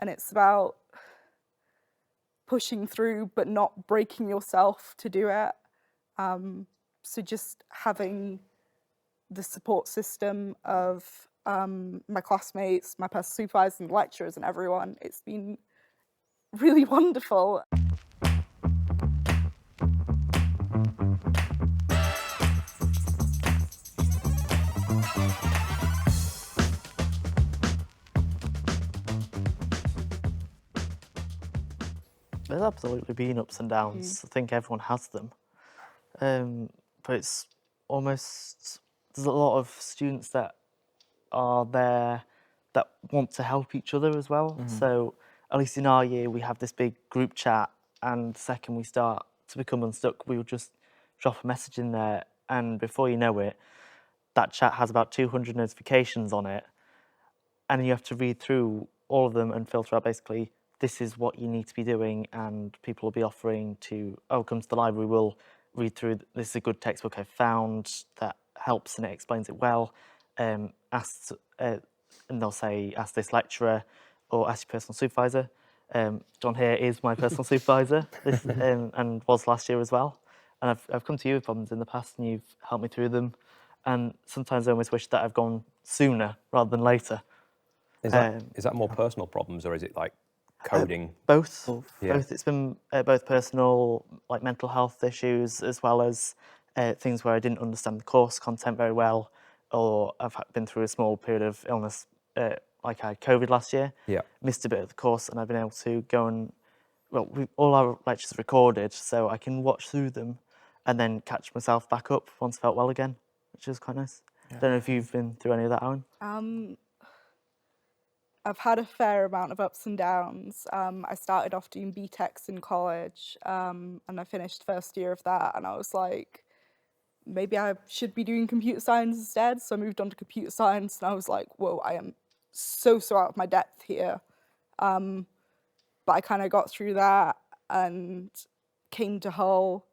and it's about pushing through but not breaking yourself to do it. So just having the support system of my classmates, my personal supervisors and lecturers and everyone, it's been really wonderful. There's absolutely been ups and downs. I think everyone has them. But it's almost, there's a lot of students that are there that want to help each other as well. So at least in our year, we have this big group chat, and the second we start to become unstuck, we'll just drop a message in there, and before you know it, that chat has about 200 notifications on it, and you have to read through all of them and filter out basically, this is what you need to be doing, and people will be offering to, oh, come to the library, we'll read through, this is a good textbook I've found that helps and it explains it well. And they'll say, ask this lecturer or ask your personal supervisor. John here is my personal supervisor and was last year as well. And I've come to you with problems in the past and you've helped me through them. And sometimes I almost wish that I've gone sooner rather than later. Is that more personal problems, or is it like coding? Both. Yeah. Both. It's been both personal, like mental health issues, as well as things where I didn't understand the course content very well, or I've been through a small period of illness, like I had COVID last year. Yeah. Missed a bit of the course, and I've been able to go and, well, all our lectures are recorded, so I can watch through them and then catch myself back up once I felt well again, which is quite nice. Yeah. Don't know if you've been through any of that, Alan. I've had a fair amount of ups and downs. I started off doing BTECs in college, and I finished first year of that, and I was like, maybe I should be doing computer science instead. So I moved on to computer science, and I was like, whoa, I am so out of my depth here. But I kind of got through that and came to Hull,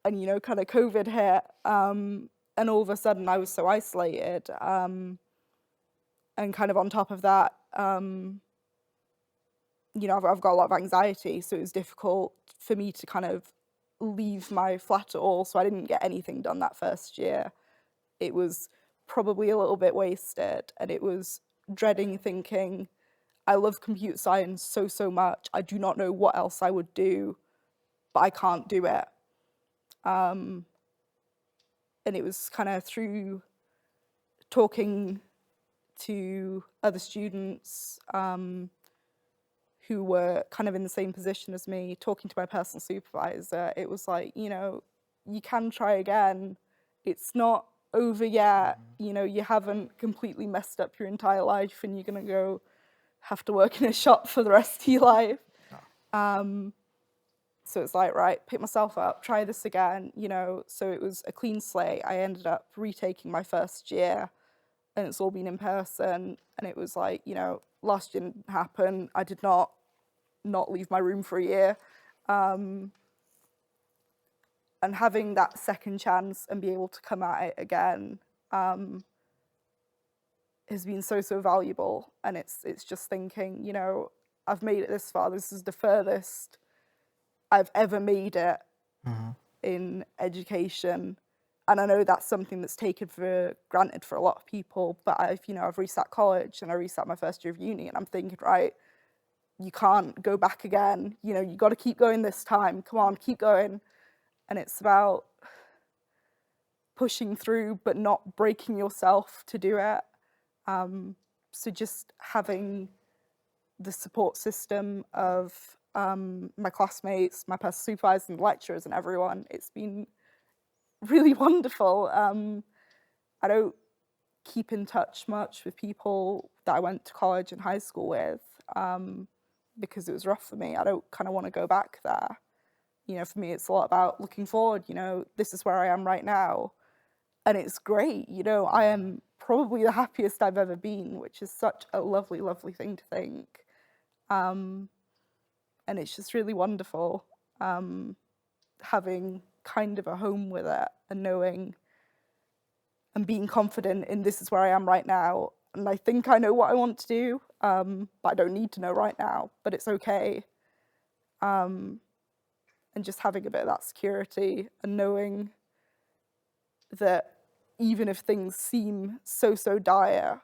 and, you know, kind of COVID hit, and all of a sudden I was so isolated. And kind of on top of that, you know, I've got a lot of anxiety, so it was difficult for me to kind of leave my flat at all, so I didn't get anything done that first year. It was probably a little bit wasted, and it was dreading thinking, I love computer science so much, I do not know what else I would do, but I can't do it. And it was kind of through talking to other students who were kind of in the same position as me, talking to my personal supervisor, it was like, you know, you can try again. It's not over yet. You know, you haven't completely messed up your entire life and you're going to go have to work in a shop for the rest of your life. So it's like, right, pick myself up, try this again, you know. So it was a clean slate. I ended up retaking my first year, and it's all been in person, and it was like, you know, last year didn't happen. I did not leave my room for a year. And having that second chance and be able to come at it again has been so valuable. And it's just thinking, you know, I've made it this far. This is the furthest I've ever made it in education. And I know that's something that's taken for granted for a lot of people, but I've resat college and I resat my first year of uni, and I'm thinking, right, you can't go back again. You know, you got to keep going this time. Come on, keep going. And it's about pushing through, but not breaking yourself to do it. So just having the support system of my classmates, my personal supervisors and lecturers and everyone, it's been really wonderful. I don't keep in touch much with people that I went to college and high school with because it was rough for me. I don't kind of want to go back there. You know, for me, it's a lot about looking forward. You know, this is where I am right now. And it's great. You know, I am probably the happiest I've ever been, which is such a lovely, lovely thing to think. And it's just really wonderful having kind of a home with it and knowing and being confident in this is where I am right now, and I think I know what I want to do, but I don't need to know right now, but it's okay. And just having a bit of that security and knowing that even if things seem so dire,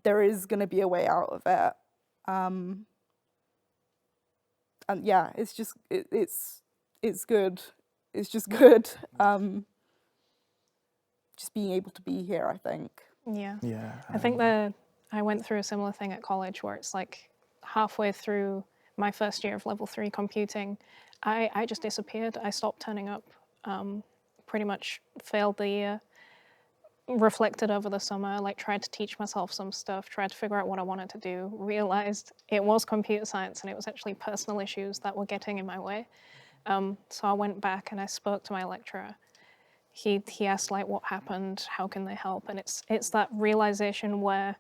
there is going to be a way out of it. And yeah, it's just it's good. It's just good. Just being able to be here, I think. Yeah. Yeah. I think I went through a similar thing at college where it's like halfway through my first year of level 3 computing, I just disappeared. I stopped turning up, pretty much failed the year, reflected over the summer, like tried to teach myself some stuff, tried to figure out what I wanted to do, realized it was computer science and it was actually personal issues that were getting in my way. So I went back and I spoke to my lecturer. He asked like what happened, how can they help, and it's that realization where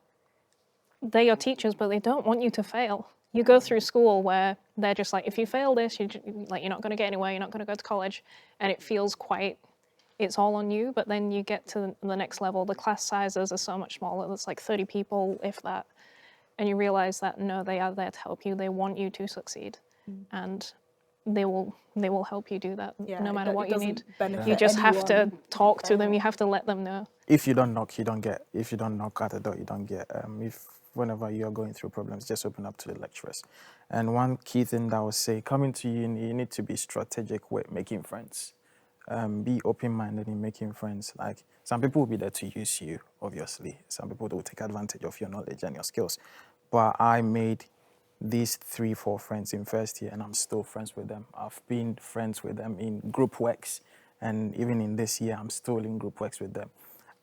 they're your teachers, but they don't want you to fail. You go through school where they're just like, if you fail this, you're not going to get anywhere, you're not going to go to college, and it feels quite, it's all on you. But then you get to the next level, the class sizes are so much smaller. There's like 30 people, if that, and you realize that no, they are there to help you. They want you to succeed, and they will help you do that no matter what you need. You just have to talk to them. You have to let them know. If you don't knock, you don't get. If you don't knock at the door, you don't get. If whenever you're going through problems, just open up to the lecturers. And one key thing that I would say, coming to uni, you need to be strategic with making friends. Be open-minded in making friends. Like, some people will be there to use you, obviously. Some people will take advantage of your knowledge and your skills. But I made these 3-4 friends in first year, and I'm still friends with them. I've been friends with them in group works, and even in this year, I'm still in group works with them.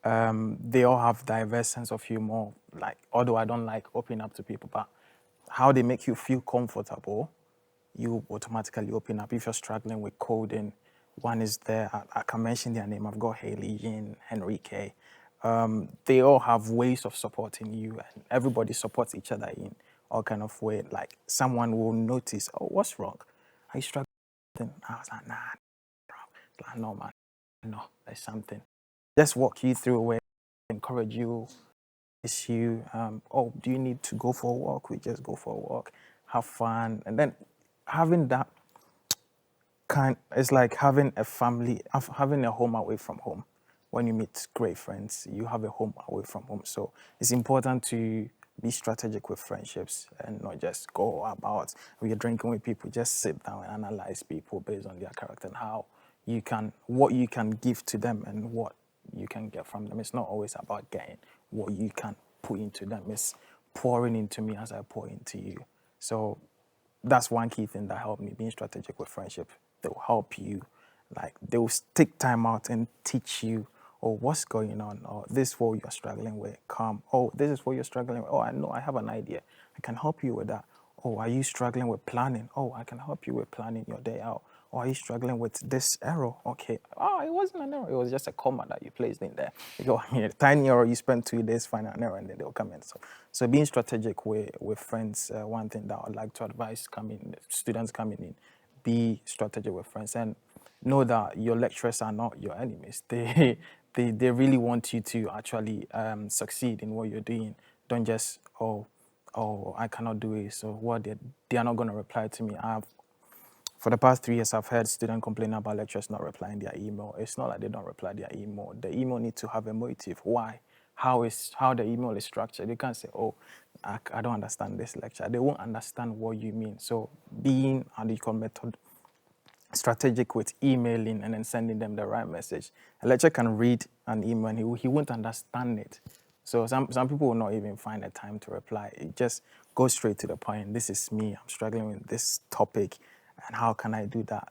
They all have diverse sense of humor. Like, although I don't like opening up to people, but how they make you feel comfortable, you automatically open up. If you're struggling with coding, one is there. I can mention their name. I've got Haley, Jean, Henrique. They all have ways of supporting you, and everybody supports each other in all kind of way. Like, someone will notice, oh, what's wrong? Are you struggling? I was like, nah, wrong. Like, no, man, no, there's something. Just walk you through a way, encourage you, you. Oh, do you need to go for a walk? We just go for a walk, have fun, and then having that it's like having a family, having a home away from home. When you meet great friends, you have a home away from home. So it's important to be strategic with friendships and not just go about, when you're drinking with people, just sit down and analyze people based on their character and what you can give to them and what you can get from them. It's not always about getting what you can put into them. It's pouring into me as I pour into you. So that's one key thing that helped me, being strategic with friendship. They'll help you, like they'll take time out and teach you, oh, what's going on, or this is what you're struggling with, come, oh, this is what you're struggling with, oh, I know, I have an idea, I can help you with that. Oh, are you struggling with planning? Oh, I can help you with planning your day out. Or are you struggling with this error? Okay. Oh, it wasn't an error. It was just a comma that you placed in there. You go, a tiny error, you spend 2 days finding an error, and then they'll come in. So being strategic with friends, one thing that I'd like to advise students coming in, be strategic with friends and know that your lecturers are not your enemies. They really want you to actually succeed in what you're doing. Don't just, oh, I cannot do it, so what, they are not going to reply to me. For the past 3 years, I've heard students complain about lecturers not replying their email. It's not like they don't reply their email. The email needs to have a motive. Why? How the email is structured. They can't say, oh, I don't understand this lecture. They won't understand what you mean. So being, strategic with emailing and then sending them the right message. A lecturer can read an email and he won't understand it. So some people will not even find the time to reply. It just goes straight to the point. This is me. I'm struggling with this topic, and how can I do that?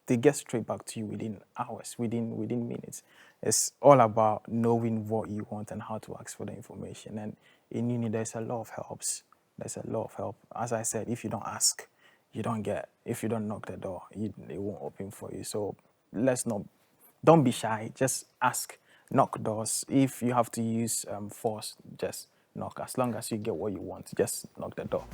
They get straight back to you within hours, within minutes. It's all about knowing what you want and how to ask for the information. And in uni, there's a lot of helps. There's a lot of help. As I said, if you don't ask, you don't get. If you don't knock the door, it won't open for you. So don't be shy. Just ask, knock doors. If you have to use force, just knock. As long as you get what you want, just knock the door.